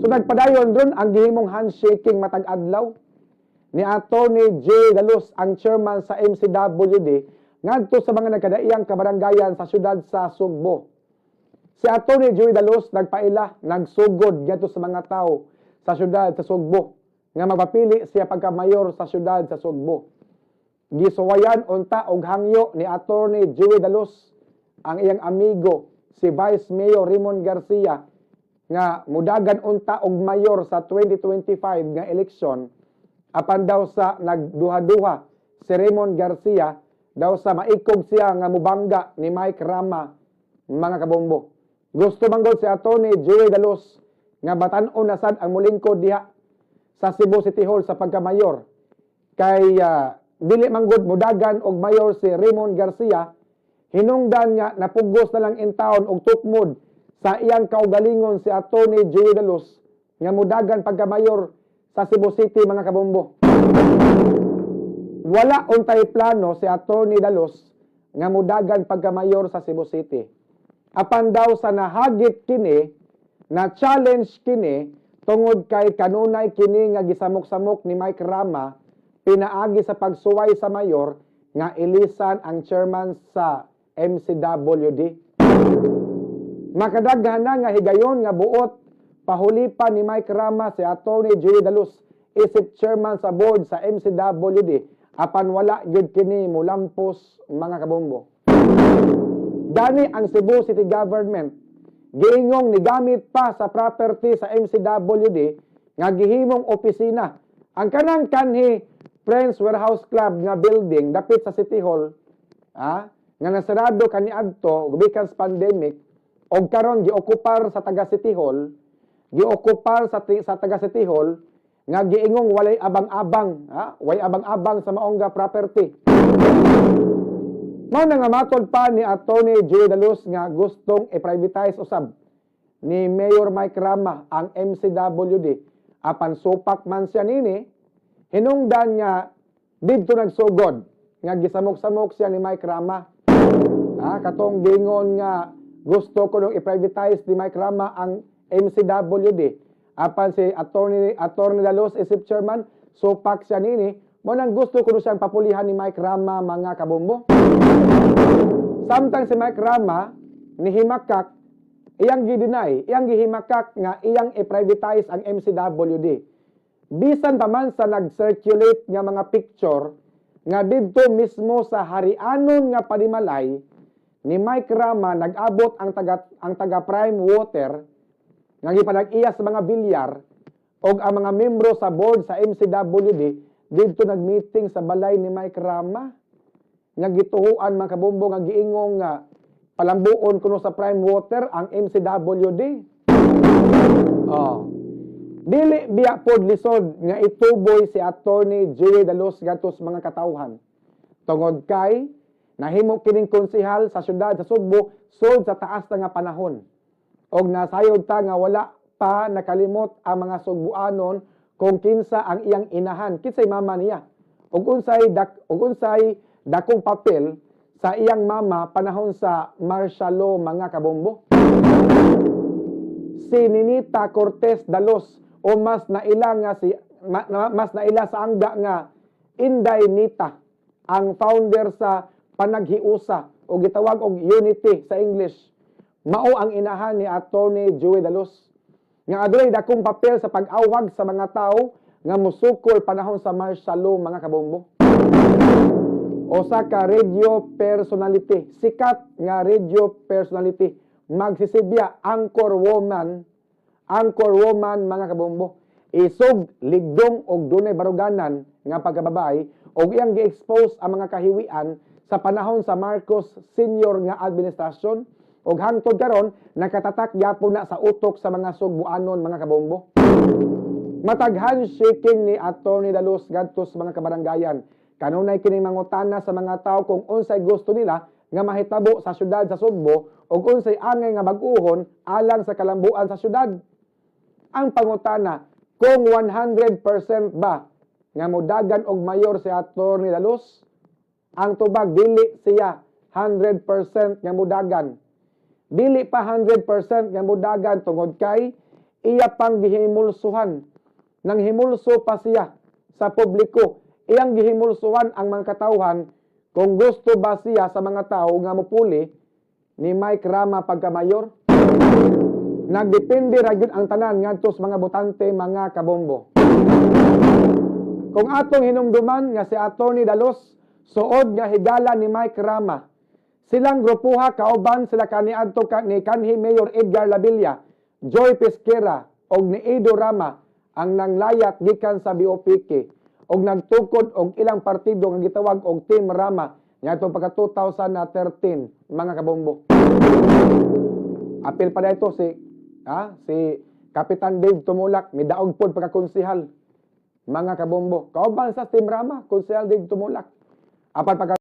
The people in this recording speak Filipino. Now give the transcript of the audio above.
So nagpadayon dun ang gihimong handshaking matag adlaw ni Attorney J. Dalos, ang chairman sa MCWD, ngadto sa mga nagkadaiyang kabaranggayan sa syudad sa Sugbo. Si Attorney J. Dalos nagpaila, nagsugod ngadto sa mga tao sa syudad sa Sugbo nga magpapili siya pagka-mayor sa syudad sa Sugbo. Gisuwayan unta og hangyo ni Attorney J. Dalos ang iyang amigo si Vice Mayor Raymond Garcia nga mudagan unta og mayor sa 2025 nga eleksyon. Apan daw sa nagduha-duha si Raymond Garcia, daw sa maikog siya nga mubangga ni Mike Rama, mga kabombo. Gusto manggod si Attorney J. Dalos nga batan-on na sad ang mulingkod diha sa Cebu City Hall sa pagka-mayor. Kay dili manggod mudagan og mayor si Raymond Garcia, hinungdan nga napugos na lang in town og tukmod sa iyang kaugalingon si Attorney J. Dalos nga mudagan pagka-mayor sa Cebu City, mga kabombo. Wala untay plano si Attorney Dalos nga mudagan pagka-mayor sa Cebu City. Apan daw sa nahagit kini, na challenge kini tungod kay kanunay kini nga gisamok-samok ni Mike Rama pinaagi sa pagsuway sa mayor nga ilisan ang chairman sa MCWD. Makadaghan na nga higayon nga buot pahuli pa ni Mike Rama si Attorney J. Dalos isip chairman sa board sa MCWD apan wala gyud kini mulampos, mga kabombo. Gani ang Cebu City Government giingong nigamit pa sa property sa MCWD nga gihimong opisina. Ang kanang kanhi Friends Warehouse Club nga building dapit sa City Hall, nga nasarado kaniadto gikan sa pandemic, og karon giokupar sa taga City Hall, giokupar sa taga City Hall nga giingong walay abang-abang, way abang-abang sa maongga property. Mao na nga matod pa ni Attorney J. Dalos nga gustong i-privatize usab ni Mayor Mike Rama ang MCWD. Apan supak man siya nini, hinungdan niya didto nagsugod nga gisamok-samok siya ni Mike Rama. Katong gingon nga gusto ko nung i-privatize ni Mike Rama ang MCWD. Apan si Attorney Dalos isip chairman, supak siya nini, mo nang gusto ko siyang papulihan ni Mike Rama, mga kabombo. Samtang si Mike Rama nihimakak, iyang gidinay, iyang gihimakak nga iyang i-privatize ang MCWD. Bisan pa man sa nag-circulate nga mga picture nga didto mismo sa harianon nga panimalay ni Mike Rama nag-abot ang taga Prime Water nga gipanag-iya sa mga bilyar og ang mga membro sa board sa MCWD didto nag-meeting sa balay ni Mike Rama nga gituhuan, mga kabombo, nga giingong nga palambuon kuno sa Prime Water ang MCWD. Dili biya pod lisod nga ituboy si Attorney J. Dalos gatos mga katawhan. Tungod kay nahimo kining konsehal sa syudad sa Sugbo sud sa taas na nga panahon. Og nasayod ta nga wala pa nakalimot ang mga Sugbuanon kung kinsa ang iyang inahan, kinsay mama niya. Ug unsay dakong papel sa iyang mama panahon sa martial law, mga kabombo. Si Ninita Cortez Dalos, o mas naila sa angga nga Inday Nita, ang founder sa Panaghiusa o gitawag og Unity sa English. Mao ang inahan ni Attorney J. Dalos nga adunay dakong papel sa pag-awag sa mga tao nga musukol panahon sa martial law, mga kabombo. Usa ka radio personality, sikat nga radio personality, magsisibya anchor woman, mga kabombo. Isog, ligdong og dunay baruganan nga pagkababay og iyang gi-expose ang mga kahiwian sa panahon sa Marcos Senior nga administrasyon og hangtod karon nakatatak gyapon na sa utok sa mga Sugbuanon, mga kabombo. Matag handshaking ni Attorney Dalos ngadto sa mga kabaranggayan. Kanunay kini mangutana sa mga tao kung unsay gusto nila nga mahitabo sa syudad sa Sugbo ug unsay angay nga bag-uhon alang sa kalambuan sa syudad. Ang pangutana, kung 100% ba nga mudagan og mayor si Attorney Dalos? Ang tubag, dili siya 100% nga mudagan. Dili pa 100% nga mudagan tungod kay iya pang gihimulsuhan. Nang himulso pa siya sa publiko. Iyang gihimulsuhan ang mga katawhan kung gusto ba siya sa mga tao nga mupuli ni Mike Rama pagka-mayor. Nagdepende ra gyud ang tanan ngadto sa mga botante, mga kabombo. Kung atong hinumduman nga si Atty. Dalos suod nga higala ni Mike Rama, silang grupuha kauban sila kaniadto ni kanhi Mayor Edgar Labilla, Joy Pesquera og ni Edo Rama ang nanglayat gikan sa BOPK og nagtukod og ilang partido nga gitawag og Team Rama ngadto pagka 2013, mga kabombo. Apil pa dito si Kapitan Dave Tumulak, midaog pod pagka-konsehal, mga kabombo. Kauban sa Team Rama, Konsehal Dave Tumulak. Apan pagka